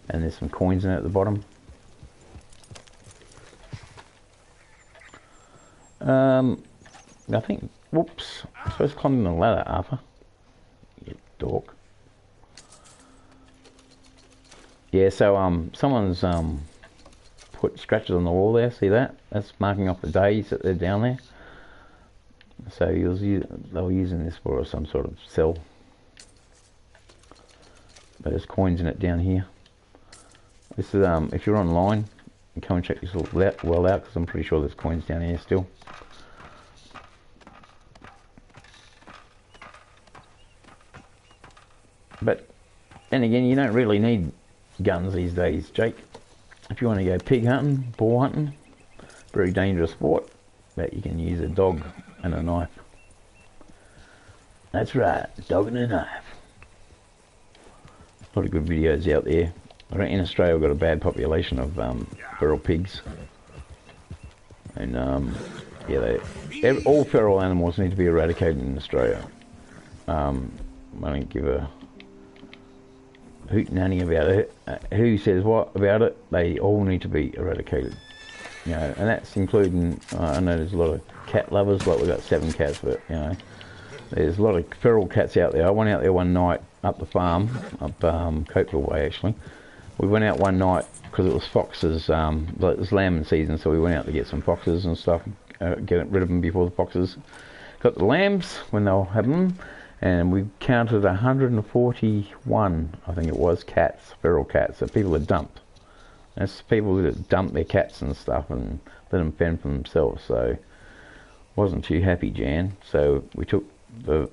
And there's some coins in it at the bottom. I think... Whoops. I'm supposed to climb the ladder, Arthur. You dork. Yeah, so, someone's, put scratches on the wall there, see that? That's marking off the days that they're down there. So they were using this for some sort of cell. But there's coins in it down here. This is, if you're online, you come and check this well out, because I'm pretty sure there's coins down here still. But then again, you don't really need guns these days, Jake. If you want to go pig hunting, boar hunting, very dangerous sport, but you can use a dog and a knife. That's right, dog and a knife. A lot of good videos out there. I think in Australia we've got a bad population of feral pigs. And yeah, all feral animals need to be eradicated in Australia. I don't give a hoot nanny about it. Who says what about it? They all need to be eradicated. You know, and that's including. I know there's a lot of cat lovers. Like we've got 7 cats, but you know, there's a lot of feral cats out there. I went out there one night up the farm, up Copeville Way actually. We went out one night because it was foxes. Like it was lambing season, so we went out to get some foxes and stuff. Get rid of them before the foxes got the lambs when they were having them. And we counted 141, I think it was, cats, feral cats, that people had dumped. That's people that dumped their cats and stuff and let them fend for themselves. So wasn't too happy, Jan. So we took the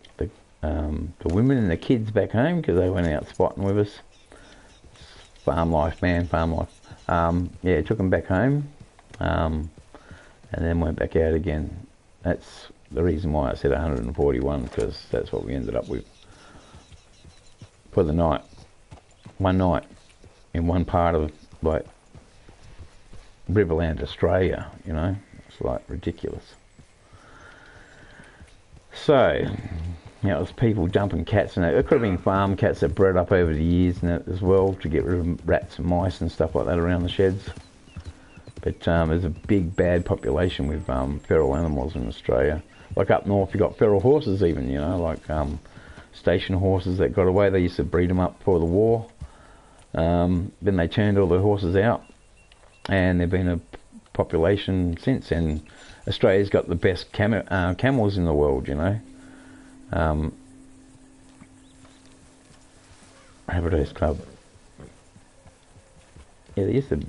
women and the kids back home because they went out spotting with us. Farm life, man, farm life. Yeah, took them back home, and then went back out again. That's the reason why I said 141, because that's what we ended up with for the night. One night in one part of like Riverland, Australia, you know. It's like ridiculous. So, you know, it was people dumping cats and that. It could have been farm cats that bred up over the years and that as well to get rid of rats and mice and stuff like that around the sheds. But there's a big bad population with feral animals in Australia. Like up north, you got feral horses even, you know, like station horses that got away. They used to breed them up for the war. Then they turned all the horses out, and there've been a population since. And Australia's got the best camels in the world, you know. Rdr2 Club. Yeah, they used to.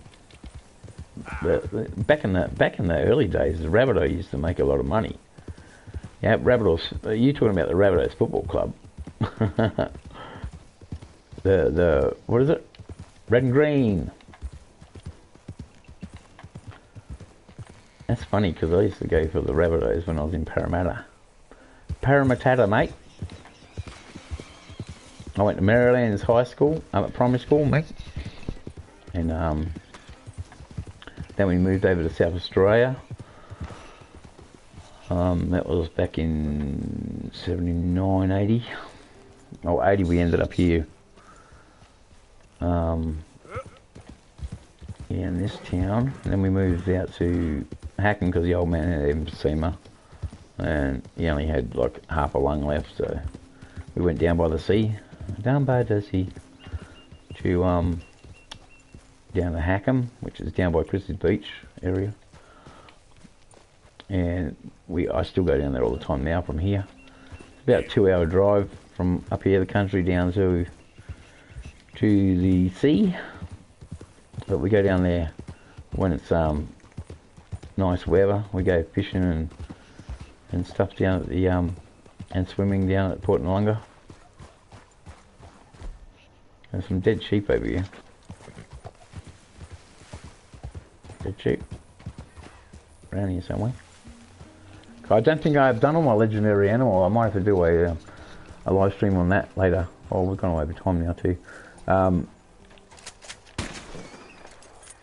Back in the early days, the Rdr2 used to make a lot of money. Yeah, Rabbitohs. You talking about the Rabbitohs Football Club? the what is it? Red and green. That's funny because I used to go for the Rabbitohs when I was in Parramatta. Parramatta, mate. I went to Maryland's high school, at primary school, mate, and then we moved over to South Australia. That was back in 79, 80. Oh, 80 we ended up here. Yeah, in this town. And then we moved out to Hacken because the old man had emphysema. And he only had like half a lung left, so we went down by the sea. Down by the sea. To, down to Hackham, which is down by Chris's Beach area. And I still go down there all the time now from here. It's about a 2-hour drive from up here the country down to the sea. But we go down there when it's nice weather. We go fishing and stuff down at the and swimming down at Port Noarlunga. There's some dead sheep over here. Dead sheep around here somewhere. I don't think I've done all my legendary animal. I might have to do a live stream on that later. Oh, we've gone over time now too.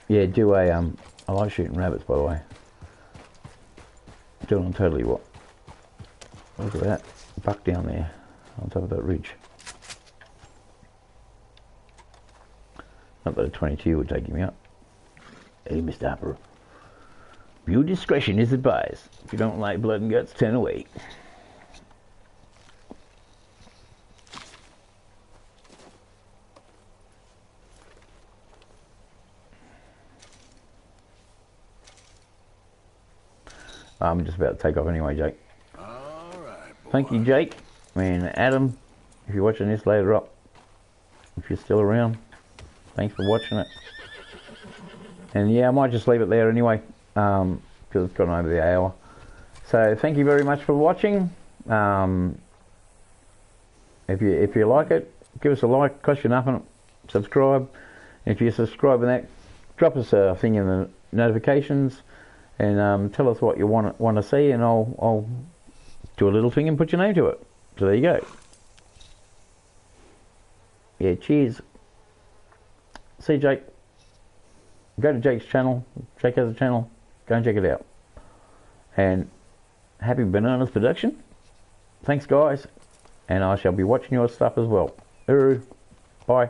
Yeah, do I like shooting rabbits, by the way. Do it on Totally What. Look at that buck down there on top of that ridge. Not that a 22 would take him out. Hey, Mr. Harper. Your discretion is advised. If you don't like blood and guts, turn away. I'm just about to take off anyway, Jake. All right, boy. Thank you, Jake. And Adam, if you're watching this later up, if you're still around, thanks for watching it. And yeah, I might just leave it there anyway, because it's gone over the hour. So thank you very much for watching. If you like it, give us a like, cost you nothing. Subscribe. If you subscribe and that, drop us a thing in the notifications, and tell us what you want to see, and I'll do a little thing and put your name to it. So there you go. Yeah, cheers. See Jake. Go to Jake's channel. Jake has a channel. Go and check it out. And happy Bananas production. Thanks guys, and I shall be watching your stuff as well. Uru. Bye.